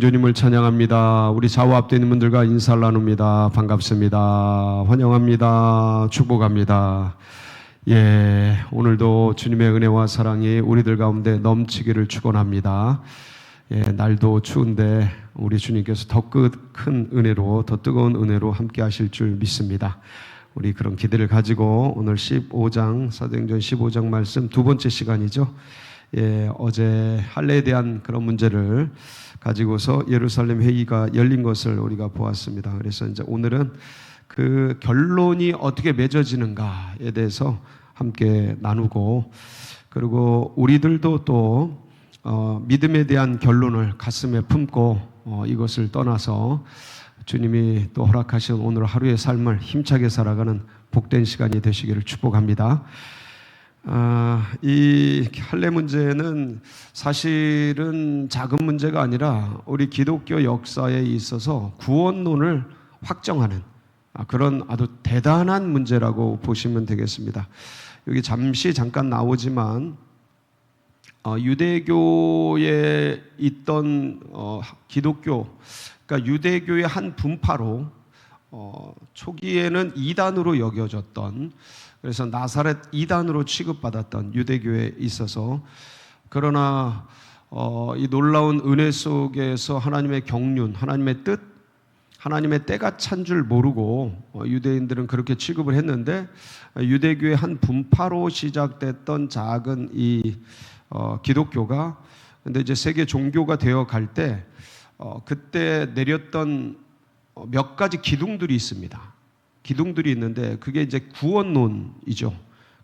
주님을 찬양합니다. 우리 좌우 앞에 있는 분들과 인사를 나눕니다. 반갑습니다. 환영합니다. 축복합니다. 오늘도 주님의 은혜와 사랑이 우리들 가운데 넘치기를 축원합니다. 날도 추운데 우리 주님께서 더 큰 은혜로, 더 뜨거운 은혜로 함께 하실 줄 믿습니다. 우리 그런 기대를 가지고 오늘 15장, 사도행전 15장 말씀 두 번째 시간이죠. 어제 할례에 대한 그런 문제를 가지고서 예루살렘 회의가 열린 것을 우리가 보았습니다. 그래서 이제 오늘은 그 결론이 어떻게 맺어지는가에 대해서 함께 나누고, 그리고 우리들도 또 믿음에 대한 결론을 가슴에 품고 이것을 떠나서 주님이 또 허락하신 오늘 하루의 삶을 힘차게 살아가는 복된 시간이 되시기를 축복합니다. 이 할례 문제는 사실은 작은 문제가 아니라 우리 기독교 역사에 있어서 구원론을 확정하는 그런 아주 대단한 문제라고 보시면 되겠습니다. 여기 잠깐 나오지만 유대교에 있던 기독교, 그러니까 유대교의 한 분파로 초기에는 이단으로 여겨졌던, 그래서 나사렛 이단으로 취급받았던 유대교에 있어서, 그러나 이 놀라운 은혜 속에서 하나님의 경륜, 하나님의 뜻, 하나님의 때가 찬 줄 모르고 유대인들은 그렇게 취급을 했는데, 유대교의 한 분파로 시작됐던 작은 이 기독교가 근데 이제 세계 종교가 되어 갈 때 그때 내렸던 몇 가지 기둥들이 있습니다. 기둥들이 있는데 그게 이제 구원론이죠.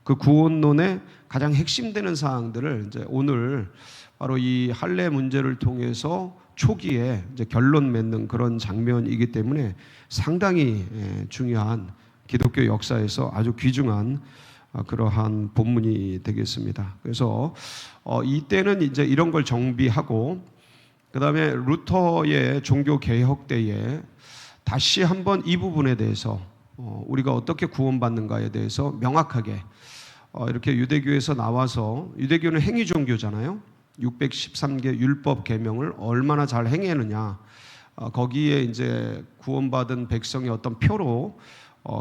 그 구원론의 가장 핵심되는 사항들을 이제 오늘 바로 이 할례 문제를 통해서 초기에 이제 결론 맺는 그런 장면이기 때문에 상당히 중요한, 기독교 역사에서 아주 귀중한 그러한 본문이 되겠습니다. 그래서 이때는 이제 이런 걸 정비하고, 그 다음에 루터의 종교 개혁 때에 다시 한번 이 부분에 대해서 우리가 어떻게 구원받는가에 대해서 명확하게 이렇게 유대교에서 나와서, 유대교는 행위 종교잖아요. 613개 율법 계명을 얼마나 잘 행했느냐, 거기에 이제 구원받은 백성의 어떤 표로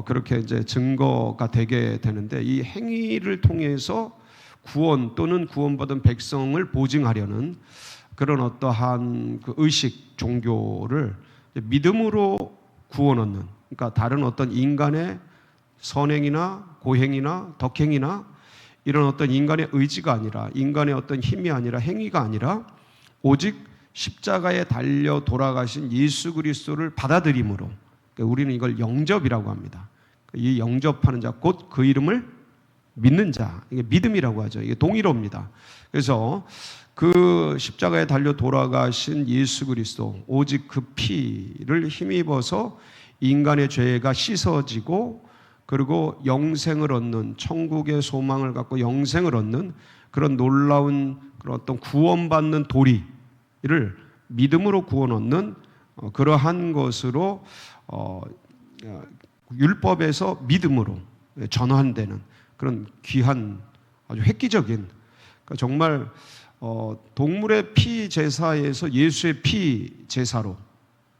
그렇게 이제 증거가 되게 되는데, 이 행위를 통해서 구원 또는 구원받은 백성을 보증하려는 그런 어떠한 그 의식 종교를 믿음으로 구원 얻는, 그러니까 다른 어떤 인간의 선행이나 고행이나 덕행이나 이런 어떤 인간의 의지가 아니라, 인간의 어떤 힘이 아니라, 행위가 아니라 오직 십자가에 달려 돌아가신 예수 그리스도를 받아들임으로, 우리는 이걸 영접이라고 합니다. 이 영접하는 자, 곧 그 이름을 믿는 자, 이게 믿음이라고 하죠. 이게 동일어입니다. 그래서 그 십자가에 달려 돌아가신 예수 그리스도, 오직 그 피를 힘입어서 인간의 죄가 씻어지고, 그리고 영생을 얻는, 천국의 소망을 갖고 영생을 얻는 그런 놀라운 그런 어떤 구원받는 도리를 믿음으로 구원 얻는 그러한 것으로 율법에서 믿음으로 전환되는 그런 귀한, 아주 획기적인, 그러니까 정말 동물의 피 제사에서 예수의 피 제사로,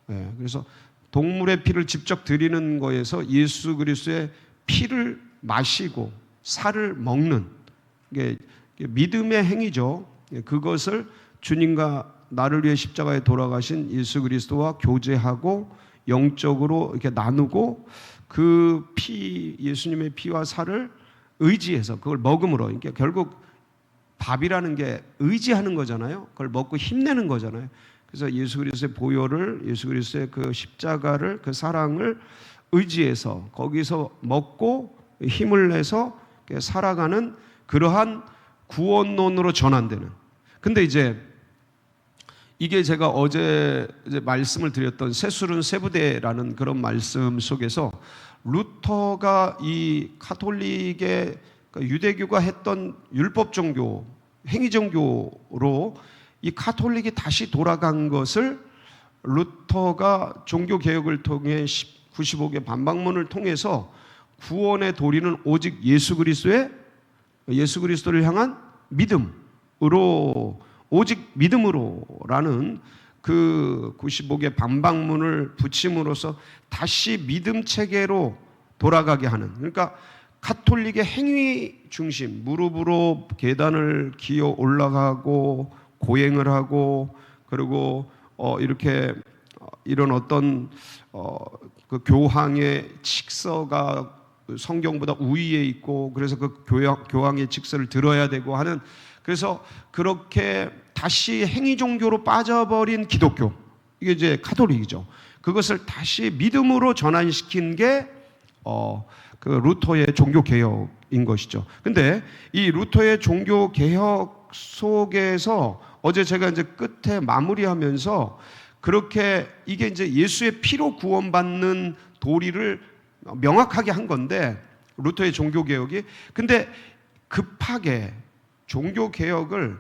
그래서 동물의 피를 직접 드리는 거에서 예수 그리스도의 피를 마시고 살을 먹는 게 믿음의 행위죠. 그것을 주님과 나를 위해 십자가에 돌아가신 예수 그리스도와 교제하고 영적으로 이렇게 나누고, 그 피, 예수님의 피와 살을 의지해서 그걸 먹음으로, 그러니까 결국 밥이라는 게 의지하는 거잖아요. 그걸 먹고 힘내는 거잖아요. 그래서 예수 그리스도의 보혈을, 예수 그리스도의 그 십자가를, 그 사랑을 의지해서 거기서 먹고 힘을 내서 살아가는 그러한 구원론으로 전환되는. 근데 이제 이게 제가 어제 이제 말씀을 드렸던 세술은 세부대라는 그런 말씀 속에서 루터가 이 가톨릭의, 그러니까 유대교가 했던 율법 종교, 행위 종교로 이 가톨릭이 다시 돌아간 것을 루터가 종교 개혁을 통해 95개 반박문을 통해서 구원의 도리는 오직 예수 그리스도를 향한 믿음으로, 오직 믿음으로라는 그 95개 반박문을 붙임으로써 다시 믿음 체계로 돌아가게 하는, 그러니까 가톨릭의 행위 중심, 무릎으로 계단을 기어 올라가고 고행을 하고, 그리고 이렇게 이런 어떤 그 교황의 칙서가 성경보다 우위에 있고, 그래서 그 교황의 칙서를 들어야 되고 하는, 그래서 그렇게 다시 행위 종교로 빠져버린 기독교, 이게 이제 가톨릭이죠. 그것을 다시 믿음으로 전환시킨 게 그 루터의 종교 개혁인 것이죠. 근데 이 루터의 종교 개혁 속에서 어제 제가 이제 끝에 마무리하면서 그렇게 이게 이제 예수의 피로 구원받는 도리를 명확하게 한 건데, 루터의 종교 개혁이. 근데 급하게 종교 개혁을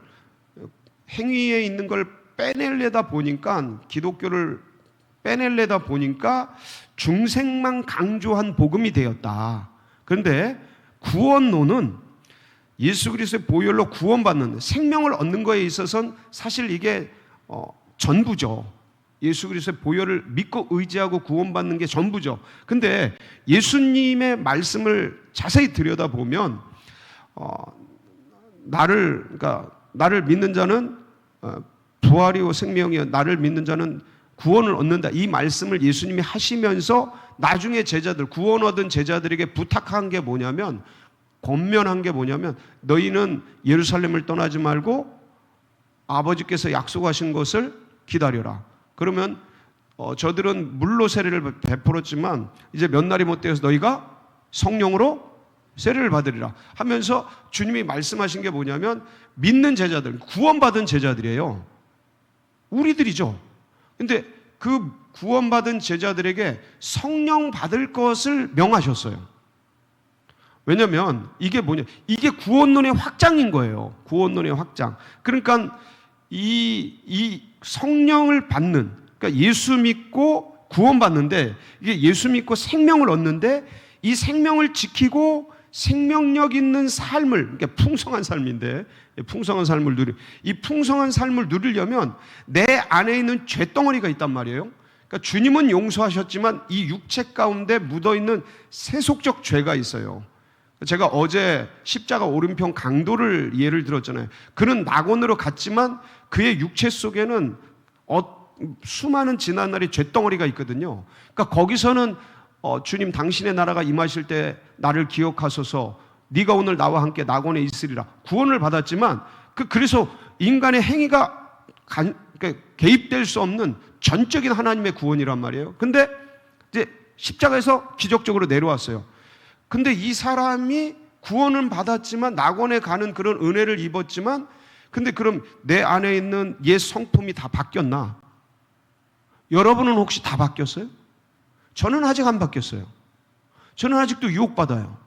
행위에 있는 걸 빼내려다 보니까, 기독교를 빼내려다 보니까 중생만 강조한 복음이 되었다. 그런데 구원론은 예수 그리스도의 보혈로 구원받는, 생명을 얻는 거에 있어서는 사실 이게 전부죠. 예수 그리스도의 보혈을 믿고 의지하고 구원받는 게 전부죠. 근데 예수님의 말씀을 자세히 들여다보면 나를 믿는 자는 부활이요 생명이요, 나를 믿는 자는 구원을 얻는다, 이 말씀을 예수님이 하시면서 나중에 제자들, 구원 얻은 제자들에게 부탁한 게 뭐냐면, 권면한 게 뭐냐면, 너희는 예루살렘을 떠나지 말고 아버지께서 약속하신 것을 기다려라. 그러면 저들은 물로 세례를 베풀었지만 이제 몇 날이 못 되어서 너희가 성령으로 세례를 받으리라 하면서 주님이 말씀하신 게 뭐냐면, 믿는 제자들, 구원받은 제자들이에요. 우리들이죠. 근데 그 구원받은 제자들에게 성령 받을 것을 명하셨어요. 왜냐하면 이게 뭐냐, 이게 구원론의 확장인 거예요. 구원론의 확장. 그러니까 이 성령을 받는, 그러니까 예수 믿고 구원받는데, 이게 예수 믿고 생명을 얻는데, 이 생명을 지키고 생명력 있는 삶을, 그러니까 풍성한 삶인데, 풍성한 삶을 이 풍성한 삶을 누리려면 내 안에 있는 죄덩어리가 있단 말이에요. 그러니까 주님은 용서하셨지만 이 육체 가운데 묻어있는 세속적 죄가 있어요. 제가 어제 십자가 오른편 강도를 예를 들었잖아요. 그는 낙원으로 갔지만 그의 육체 속에는 수많은 지난날의 죄덩어리가 있거든요. 그러니까 거기서는 주님, 당신의 나라가 임하실 때 나를 기억하소서, 네가 오늘 나와 함께 낙원에 있으리라, 구원을 받았지만 그래서 인간의 행위가 개입될 수 없는 전적인 하나님의 구원이란 말이에요. 근데 이제 십자가에서 기적적으로 내려왔어요. 근데 이 사람이 구원은 받았지만, 낙원에 가는 그런 은혜를 입었지만, 근데 그럼 내 안에 있는 옛 성품이 다 바뀌었나? 여러분은 혹시 다 바뀌었어요? 저는 아직 안 바뀌었어요. 저는 아직도 유혹받아요.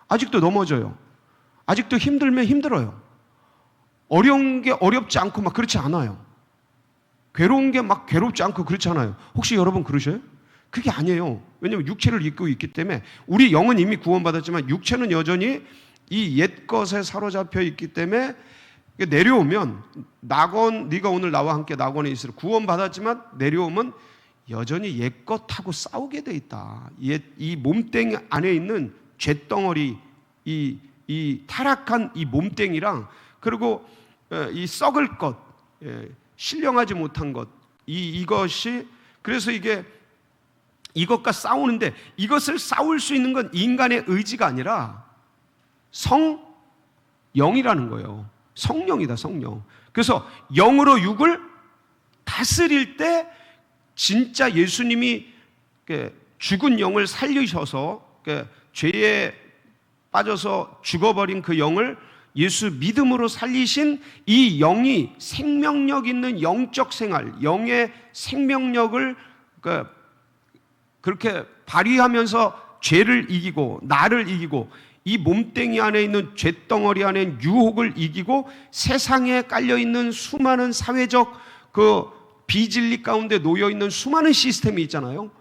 아직도 넘어져요. 아직도 힘들면 힘들어요. 어려운 게 어렵지 않고 막 그렇지 않아요. 괴로운 게 막 괴롭지 않고 그렇지 않아요. 혹시 여러분 그러셔요? 그게 아니에요. 왜냐하면 육체를 입고 있기 때문에. 우리 영은 이미 구원받았지만 육체는 여전히 이 옛 것에 사로잡혀 있기 때문에, 내려오면 네가 오늘 나와 함께 낙원에 있으라, 구원받았지만 내려오면 여전히 옛 것하고 싸우게 돼 있다. 이 몸뚱이 안에 있는 죄덩어리, 이 타락한 이 몸뚱이랑, 그리고 이 썩을 것, 신령하지 못한 것, 이것이, 그래서 이것과 싸우는데, 이것을 싸울 수 있는 건 인간의 의지가 아니라 성령이라는 거예요. 성령이다, 성령. 그래서 영으로 육을 다스릴 때 진짜 예수님이 죽은 영을 살리셔서, 죄에 빠져서 죽어버린 그 영을 예수 믿음으로 살리신 이 영이 생명력 있는 영적 생활, 영의 생명력을 그렇게 발휘하면서 죄를 이기고 나를 이기고, 이 몸뚱이 안에 있는 죄덩어리 안에 있는 유혹을 이기고, 세상에 깔려있는 수많은 사회적 그 비진리 가운데 놓여있는 수많은 시스템이 있잖아요.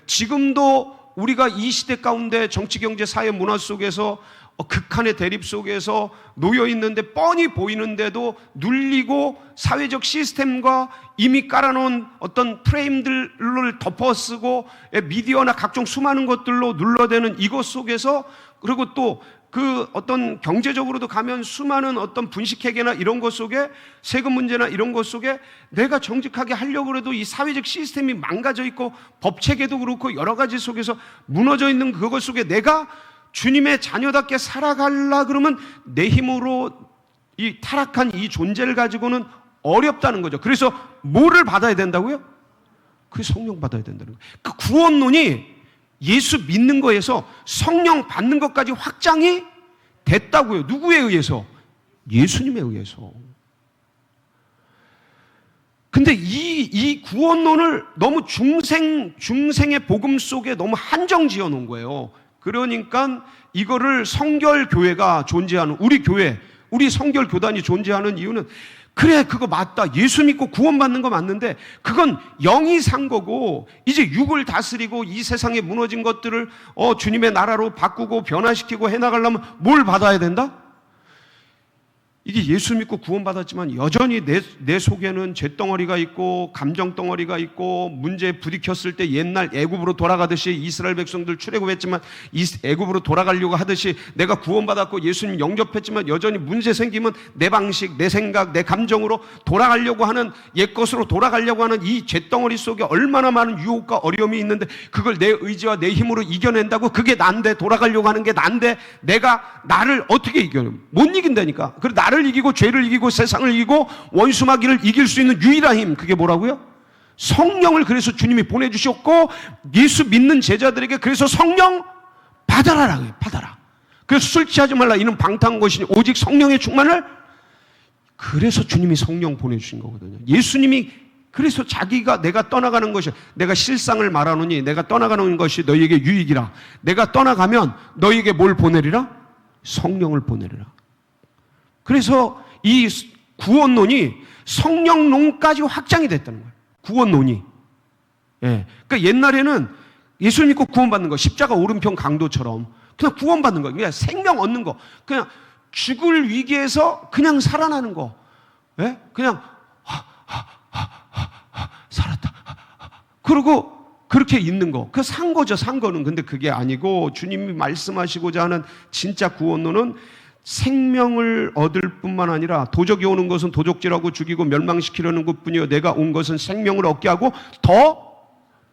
지금도 우리가 이 시대 가운데 정치, 경제, 사회, 문화 속에서 극한의 대립 속에서 놓여 있는데 뻔히 보이는데도 눌리고 사회적 시스템과 이미 깔아놓은 어떤 프레임들을 덮어쓰고 미디어나 각종 수많은 것들로 눌러대는 이것 속에서, 그리고 또 그 어떤 경제적으로도 가면 수많은 어떤 분식회계나 이런 것 속에, 세금 문제나 이런 것 속에 내가 정직하게 하려고 해도 이 사회적 시스템이 망가져 있고 법체계도 그렇고 여러 가지 속에서 무너져 있는 그것 속에 내가 주님의 자녀답게 살아가려 그러면 내 힘으로 이 타락한 이 존재를 가지고는 어렵다는 거죠. 그래서 뭐를 받아야 된다고요? 그 성령 받아야 된다는 거예요. 그 구원론이 예수 믿는 거에서 성령 받는 것까지 확장이 됐다고요. 누구에 의해서? 예수님에 의해서. 근데 이 구원론을 너무 중생의 복음 속에 너무 한정 지어 놓은 거예요. 그러니까 이거를 성결교회가 존재하는, 우리 교회, 우리 성결교단이 존재하는 이유는, 그래 그거 맞다, 예수 믿고 구원받는 거 맞는데 그건 영이 산 거고 이제 육을 다스리고 이 세상에 무너진 것들을 주님의 나라로 바꾸고 변화시키고 해나가려면 뭘 받아야 된다? 이게 예수 믿고 구원받았지만 여전히 내 속에는 잿덩어리가 있고 감정덩어리가 있고 문제에 부딪혔을 때 옛날 애굽으로 돌아가듯이, 이스라엘 백성들 출애굽했지만 애굽으로 돌아가려고 하듯이 내가 구원받았고 예수님 영접했지만 여전히 문제 생기면 내 방식, 내 생각, 내 감정으로 돌아가려고 하는, 옛것으로 돌아가려고 하는 이 잿덩어리 속에 얼마나 많은 유혹과 어려움이 있는데 그걸 내 의지와 내 힘으로 이겨낸다고? 그게 난데, 돌아가려고 하는 게 난데 내가 나를 어떻게 이겨내? 못 이긴다니까. 그리고 나를 이기고 죄를 이기고 세상을 이기고 원수마귀를 이길 수 있는 유일한 힘, 그게 뭐라고요? 성령을 그래서 주님이 보내주셨고 예수 믿는 제자들에게 그래서 성령 받아라라고 해요. 받아라. 그래서 술 취하지 말라, 이는 방탕한 것이니 오직 성령의 충만을, 그래서 주님이 성령 보내주신 거거든요. 예수님이 그래서 자기가, 내가 떠나가는 것이, 내가 실상을 말하노니 내가 떠나가는 것이 너희에게 유익이라, 내가 떠나가면 너희에게 뭘 보내리라? 성령을 보내리라. 그래서 이 구원론이 성령론까지 확장이 됐다는 거예요. 구원론이. 예. 그러니까 옛날에는 예수 믿고 구원받는 거, 십자가 오른편 강도처럼 그냥 구원받는 거, 그냥 생명 얻는 거, 그냥 죽을 위기에서 그냥 살아나는 거. 예? 그냥 살았다. 그리고 그렇게 있는 거. 그 산 거죠, 산 거는. 근데 그게 아니고 주님이 말씀하시고자 하는 진짜 구원론은 생명을 얻을 뿐만 아니라, 도적이 오는 것은 도적질하고 죽이고 멸망시키려는 것뿐이요 내가 온 것은 생명을 얻게 하고 더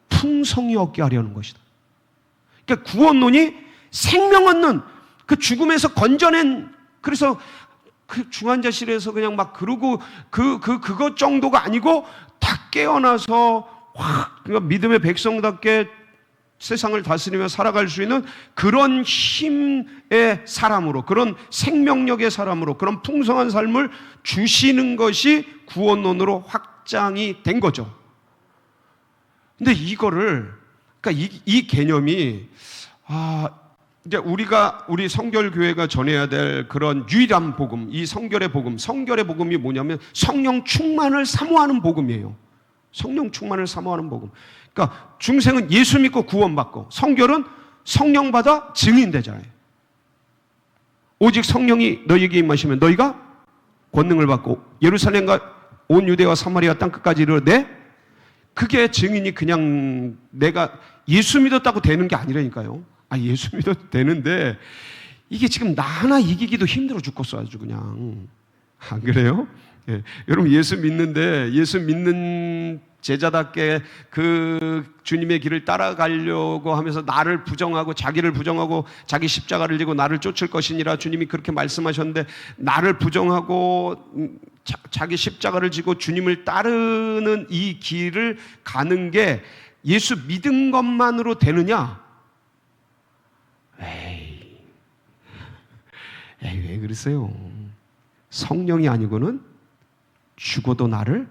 풍성히 얻게 하려는 것이다. 그러니까 구원론이 생명 얻는, 그 죽음에서 건져낸, 그래서 그 중환자실에서 그냥 막 그러고 그것 정도가 아니고 다 깨어나서 확 믿음의 백성답게 세상을 다스리며 살아갈 수 있는 그런 힘의 사람으로, 그런 생명력의 사람으로, 그런 풍성한 삶을 주시는 것이 구원론으로 확장이 된 거죠. 근데 이거를, 그러니까 이 개념이, 이제 우리 성결교회가 전해야 될 그런 유일한 복음, 이 성결의 복음, 성결의 복음이 뭐냐면 성령 충만을 사모하는 복음이에요. 성령 충만을 사모하는 복음. 그러니까 중생은 예수 믿고 구원받고, 성결은 성령 받아 증인되잖아요. 오직 성령이 너희에게 임하시면 너희가 권능을 받고 예루살렘과 온 유대와 사마리아 땅끝까지 이르되, 그게 증인이 그냥 내가 예수 믿었다고 되는 게 아니라니까요. 예수 믿어도 되는데 이게 지금 나 하나 이기기도 힘들어 죽겠어 아주 그냥. 안 그래요? 예. 여러분 예수 믿는데, 예수 믿는 제자답게 그 주님의 길을 따라가려고 하면서 나를 부정하고 자기를 부정하고 자기 십자가를 지고 나를 쫓을 것이니라 주님이 그렇게 말씀하셨는데, 나를 부정하고 자기 십자가를 지고 주님을 따르는 이 길을 가는 게 예수 믿은 것만으로 되느냐? 에이, 왜 그러세요? 성령이 아니고는 죽어도 나를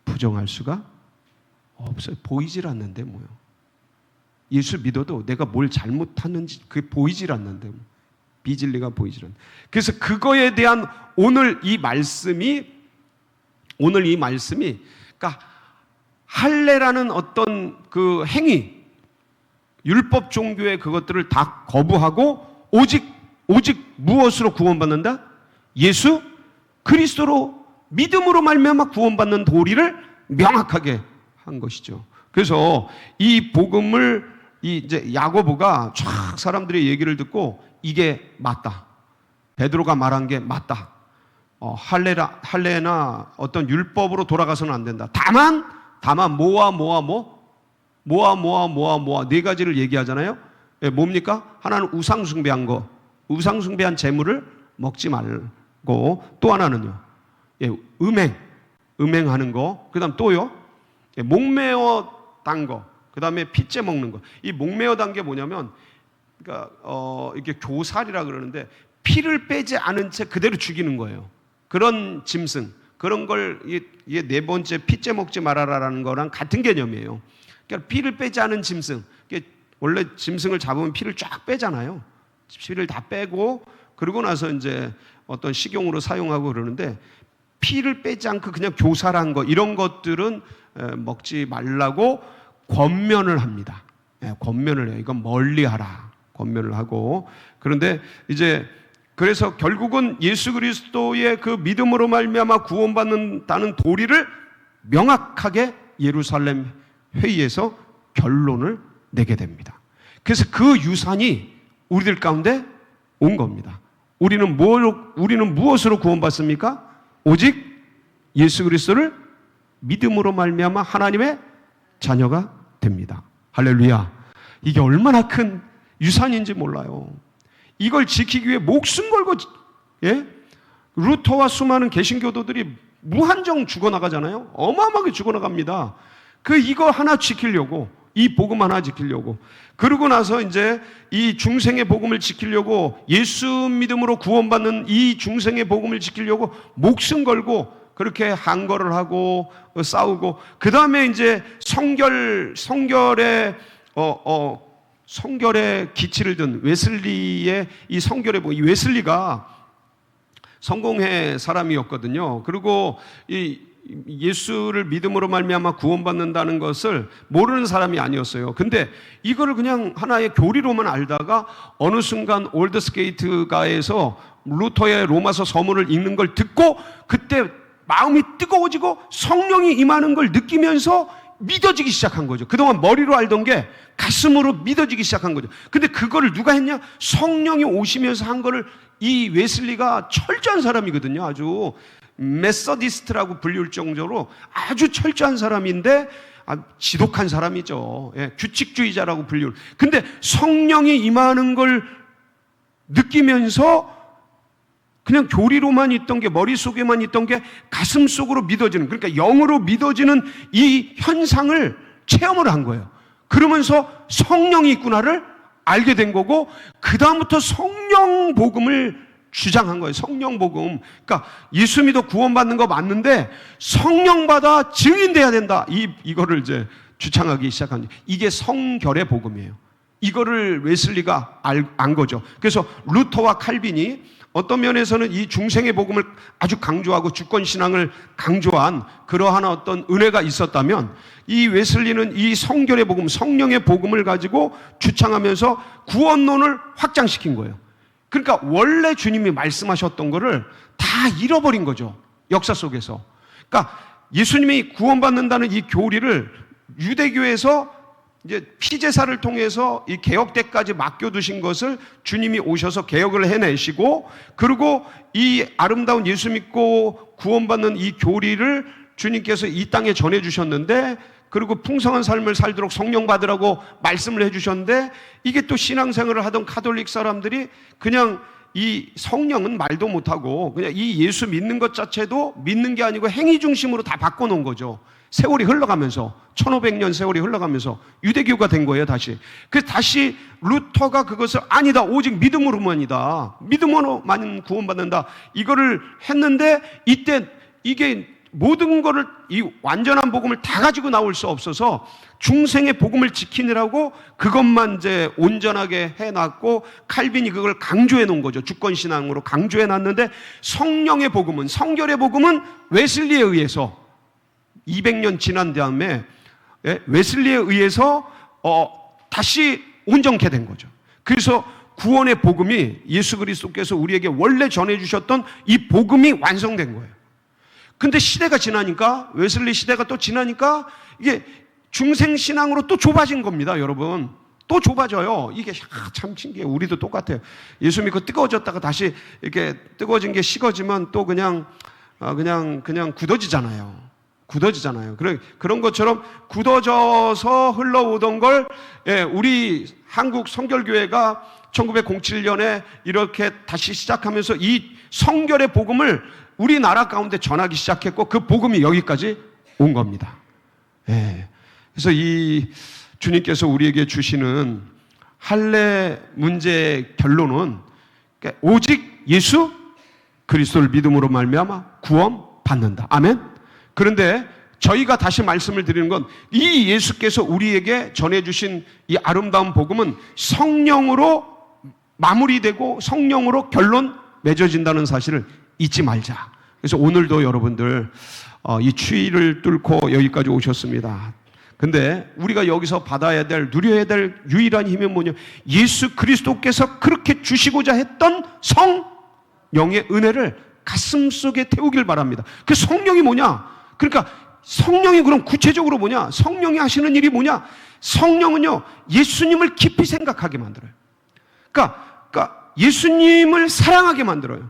부정할 수가 없어요. 보이질 않는데 뭐요. 예수 믿어도 내가 뭘 잘못하는지 그게 보이질 않는데 뭐. 비진리가 보이질 않는데. 그래서 그거에 대한 오늘 이 말씀이, 그러니까 할례라는 어떤 그 행위, 율법 종교의 그것들을 다 거부하고 오직 오직 무엇으로 구원받는다? 예수 그리스도로 믿음으로 말미암아 구원받는 도리를 명확하게 한 것이죠. 그래서 이 복음을 이제 야고보가 쫙 사람들의 얘기를 듣고 이게 맞다. 베드로가 말한 게 맞다. 할례나 어떤 율법으로 돌아가서는 안 된다. 다만 모아 네 가지를 얘기하잖아요. 예, 뭡니까? 하나는 우상 숭배한 거, 우상 숭배한 재물을 먹지 말고, 또 하나는요, 예, 음행하는 거, 그다음 또요, 예, 목매어 단 거, 그다음에 핏째 먹는 거. 이 목매어 단 게 뭐냐면, 그러니까 이게 교살이라 그러는데 피를 빼지 않은 채 그대로 죽이는 거예요. 그런 짐승, 그런 걸 이게 네 번째 핏째 먹지 말아라라는 거랑 같은 개념이에요. 그러니까 피를 빼지 않은 짐승. 원래 짐승을 잡으면 피를 쫙 빼잖아요. 피를 다 빼고 그러고 나서 이제 어떤 식용으로 사용하고 그러는데 피를 빼지 않고 그냥 교살한 거 이런 것들은 먹지 말라고 권면을 합니다. 권면을 해요. 이건 멀리하라. 권면을 하고 그런데 이제 그래서 결국은 예수 그리스도의 그 믿음으로 말미암아 구원받는다는 도리를 명확하게 예루살렘 회의에서 결론을 내게 됩니다. 그래서 그 유산이 우리들 가운데 온 겁니다. 우리는 무엇으로 구원받습니까? 오직 예수 그리스도를 믿음으로 말미암아 하나님의 자녀가 됩니다. 할렐루야. 이게 얼마나 큰 유산인지 몰라요. 이걸 지키기 위해 목숨 걸고, 예? 루터와 수많은 개신교도들이 무한정 죽어나가잖아요. 어마어마하게 죽어나갑니다. 이거 하나 지키려고, 이 복음 하나 지키려고. 그러고 나서 이제 이 중생의 복음을 지키려고, 예수 믿음으로 구원받는 이 중생의 복음을 지키려고 목숨 걸고 그렇게 항거를 하고 싸우고, 그 다음에 이제 성결의 기치를 든 웨슬리의 이 성결의 복음, 이 웨슬리가 성공회 사람이었거든요. 그리고 이 예수를 믿음으로 말미암아 구원받는다는 것을 모르는 사람이 아니었어요. 근데 이거를 그냥 하나의 교리로만 알다가 어느 순간 올드스게이트가에서 루터의 로마서 서문을 읽는 걸 듣고 그때 마음이 뜨거워지고 성령이 임하는 걸 느끼면서 믿어지기 시작한 거죠. 그동안 머리로 알던 게 가슴으로 믿어지기 시작한 거죠. 근데 그거를 누가 했냐? 성령이 오시면서 한 거를 이 웨슬리가 철저한 사람이거든요. 아주 메서디스트라고 불릴 정도로 아주 철저한 사람인데 지독한 사람이죠. 예, 규칙주의자라고 불릴. 근데 성령이 임하는 걸 느끼면서 그냥 교리로만 있던 게, 머릿속에만 있던 게 가슴 속으로 믿어지는, 그러니까 영으로 믿어지는 이 현상을 체험을 한 거예요. 그러면서 성령이 있구나를 알게 된 거고, 그 다음부터 성령 복음을 주장한 거예요. 성령 복음. 그러니까 예수 믿어 구원받는 거 맞는데 성령 받아 증인돼야 된다. 이거를 이제 주창하기 시작한 거예요. 이게 성결의 복음이에요. 이거를 웨슬리가 안 거죠. 그래서 루터와 칼빈이 어떤 면에서는 이 중생의 복음을 아주 강조하고 주권신앙을 강조한 그러한 어떤 은혜가 있었다면, 이 웨슬리는 이 성결의 복음, 성령의 복음을 가지고 주창하면서 구원론을 확장시킨 거예요. 그러니까 원래 주님이 말씀하셨던 거를 다 잃어버린 거죠. 역사 속에서. 그러니까 예수님이 구원받는다는 이 교리를 유대교에서 이제 피제사를 통해서 이 개혁 때까지 맡겨두신 것을 주님이 오셔서 개혁을 해내시고, 그리고 이 아름다운 예수 믿고 구원받는 이 교리를 주님께서 이 땅에 전해주셨는데, 그리고 풍성한 삶을 살도록 성령 받으라고 말씀을 해주셨는데, 이게 또 신앙생활을 하던 가톨릭 사람들이 그냥 이 성령은 말도 못하고 그냥 이 예수 믿는 것 자체도 믿는 게 아니고 행위 중심으로 다 바꿔놓은 거죠. 세월이 흘러가면서, 1500년 세월이 흘러가면서 유대교가 된 거예요, 다시. 그래서 다시 루터가 그것을 아니다, 오직 믿음으로만이다, 믿음으로만 구원받는다, 이거를 했는데, 이때 이게 모든 거를, 이 완전한 복음을 다 가지고 나올 수 없어서 중생의 복음을 지키느라고 그것만 이제 온전하게 해놨고, 칼빈이 그걸 강조해 놓은 거죠. 주권신앙으로 강조해 놨는데, 성령의 복음은, 성결의 복음은 웨슬리에 의해서 200년 지난 다음에 웨슬리에 의해서 다시 온전케 된 거죠. 그래서 구원의 복음이 예수 그리스도께서 우리에게 원래 전해주셨던 이 복음이 완성된 거예요. 근데 시대가 지나니까, 웨슬리 시대가 또 지나니까 이게 중생신앙으로 또 좁아진 겁니다, 여러분. 또 좁아져요. 이게 참 신기해요. 우리도 똑같아요. 예수 믿고 뜨거워졌다가 다시 이렇게 뜨거워진 게 식어지면 또 그냥 굳어지잖아요. 굳어지잖아요. 그런 것처럼 굳어져서 흘러오던 걸, 우리 한국 성결교회가 1907년에 이렇게 다시 시작하면서 이 성결의 복음을 우리나라 가운데 전하기 시작했고, 그 복음이 여기까지 온 겁니다. 그래서 이 주님께서 우리에게 주시는 할례 문제의 결론은 오직 예수 그리스도를 믿음으로 말미암아 구원 받는다. 아멘. 그런데 저희가 다시 말씀을 드리는 건, 이 예수께서 우리에게 전해주신 이 아름다운 복음은 성령으로 마무리되고 성령으로 결론 맺어진다는 사실을 잊지 말자. 그래서 오늘도 여러분들 이 추위를 뚫고 여기까지 오셨습니다. 근데 우리가 여기서 받아야 될, 누려야 될 유일한 힘은 뭐냐? 예수 그리스도께서 그렇게 주시고자 했던 성령의 은혜를 가슴속에 태우길 바랍니다. 그 성령이 뭐냐? 그러니까 성령이 그럼 구체적으로 뭐냐? 성령이 하시는 일이 뭐냐? 성령은요, 예수님을 깊이 생각하게 만들어요. 그러니까 예수님을 사랑하게 만들어요.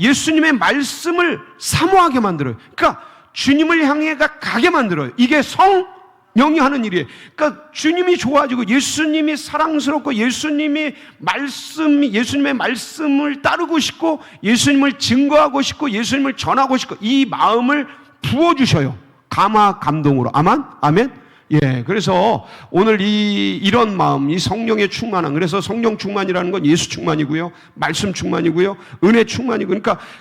예수님의 말씀을 사모하게 만들어요. 그러니까 주님을 향해 가게 만들어요. 이게 성령이 하는 일이에요. 그러니까 주님이 좋아지고 예수님이 사랑스럽고 예수님의 말씀을 따르고 싶고 예수님을 증거하고 싶고 예수님을 전하고 싶고, 이 마음을 부어주셔요. 감동으로. 아멘? 그래서 오늘 이런 마음, 이 성령의 충만함, 그래서 성령 충만이라는 건 예수 충만이고요, 말씀 충만이고요, 은혜 충만이고,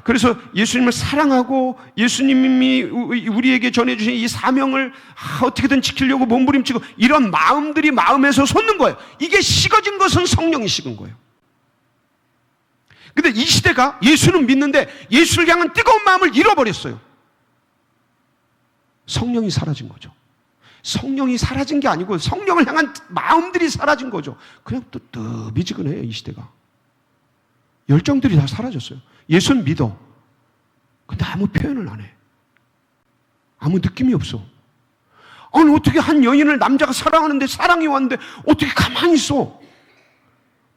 그래서 예수님을 사랑하고 예수님이 우리에게 전해주신 이 사명을 어떻게든 지키려고 몸부림치고, 이런 마음들이 마음에서 솟는 거예요. 이게 식어진 것은 성령이 식은 거예요. 근데 이 시대가 예수는 믿는데 예수를 향한 뜨거운 마음을 잃어버렸어요. 성령이 사라진 거죠. 성령이 사라진 게 아니고 성령을 향한 마음들이 사라진 거죠. 그냥 또 미지근해요, 이 시대가. 열정들이 다 사라졌어요. 예수는 믿어. 근데 아무 표현을 안 해. 아무 느낌이 없어. 아니, 어떻게 한 여인을 남자가 사랑하는데, 사랑이 왔는데 어떻게 가만히 있어?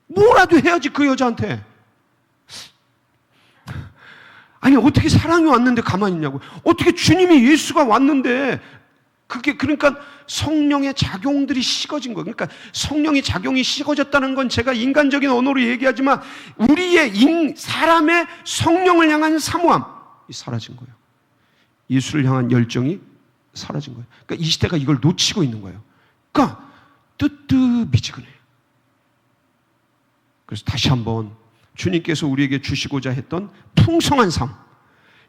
뭐라도 해야지 그 여자한테. 아니, 어떻게 사랑이 왔는데 가만히 있냐고. 어떻게 주님이, 예수가 왔는데, 그러니까 성령의 작용들이 식어진 거예요. 그러니까 성령의 작용이 식어졌다는 건 제가 인간적인 언어로 얘기하지만 우리의 사람의 성령을 향한 사모함이 사라진 거예요. 예수를 향한 열정이 사라진 거예요. 그러니까 이 시대가 이걸 놓치고 있는 거예요. 그러니까 뜨뜻미지근해요. 그래서 다시 한번 주님께서 우리에게 주시고자 했던 풍성한 삶,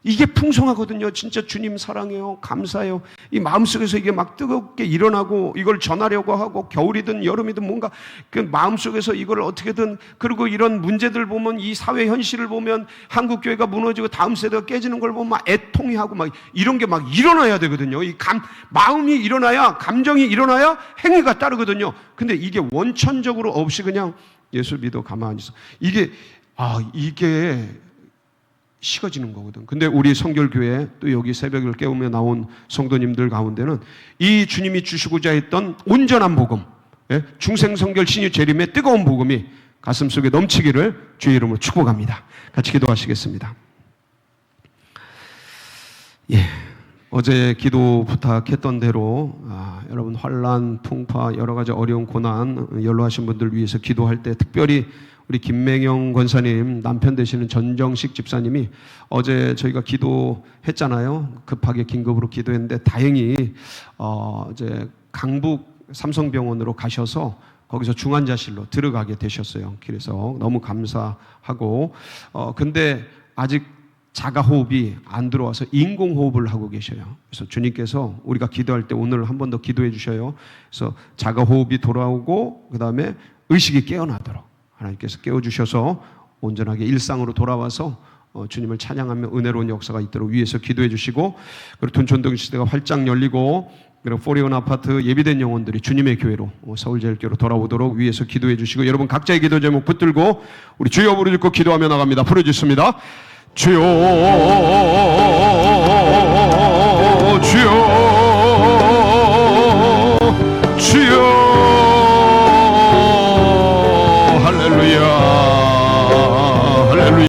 이게 풍성하거든요. 진짜 주님 사랑해요, 감사해요, 이 마음속에서 이게 막 뜨겁게 일어나고, 이걸 전하려고 하고, 겨울이든 여름이든 뭔가 그 마음속에서 이걸 어떻게든, 그리고 이런 문제들 보면, 이 사회 현실을 보면, 한국교회가 무너지고 다음 세대가 깨지는 걸 보면 막 애통이 하고 막 이런 게 막 일어나야 되거든요. 마음이 일어나야, 감정이 일어나야 행위가 따르거든요. 근데 이게 원천적으로 없이 그냥 예수 믿어 가만히 있어, 이게 식어지는 거거든. 근데 우리 성결교회, 또 여기 새벽을 깨우며 나온 성도님들 가운데는 이 주님이 주시고자 했던 온전한 복음, 중생성결 신유 재림의 뜨거운 복음이 가슴속에 넘치기를 주의 이름으로 축복합니다. 같이 기도하시겠습니다. 어제 기도 부탁했던 대로 여러분 환난, 풍파, 여러 가지 어려운 고난 연로하신 분들 위해서 기도할 때, 특별히 우리 김맹영 권사님 남편 되시는 전정식 집사님이 어제 저희가 기도했잖아요. 급하게 긴급으로 기도했는데 다행히 이제 강북 삼성병원으로 가셔서 거기서 중환자실로 들어가게 되셨어요. 그래서 너무 감사하고, 근데 아직 자가호흡이 안 들어와서 인공호흡을 하고 계셔요. 그래서 주님께서 우리가 기도할 때 오늘 한 번 더 기도해 주셔요. 그래서 자가호흡이 돌아오고 그 다음에 의식이 깨어나도록 하나님께서 깨워주셔서 온전하게 일상으로 돌아와서 주님을 찬양하며 은혜로운 역사가 있도록 위에서 기도해 주시고, 그리고 둔촌동 시대가 활짝 열리고 그리고 포리온 아파트 예비된 영혼들이 주님의 교회로 서울제일교회로 돌아오도록 위에서 기도해 주시고, 여러분 각자의 기도 제목 붙들고 우리 주여 부르짖고 기도하며 나갑니다. 부르짖습니다. 주여 주여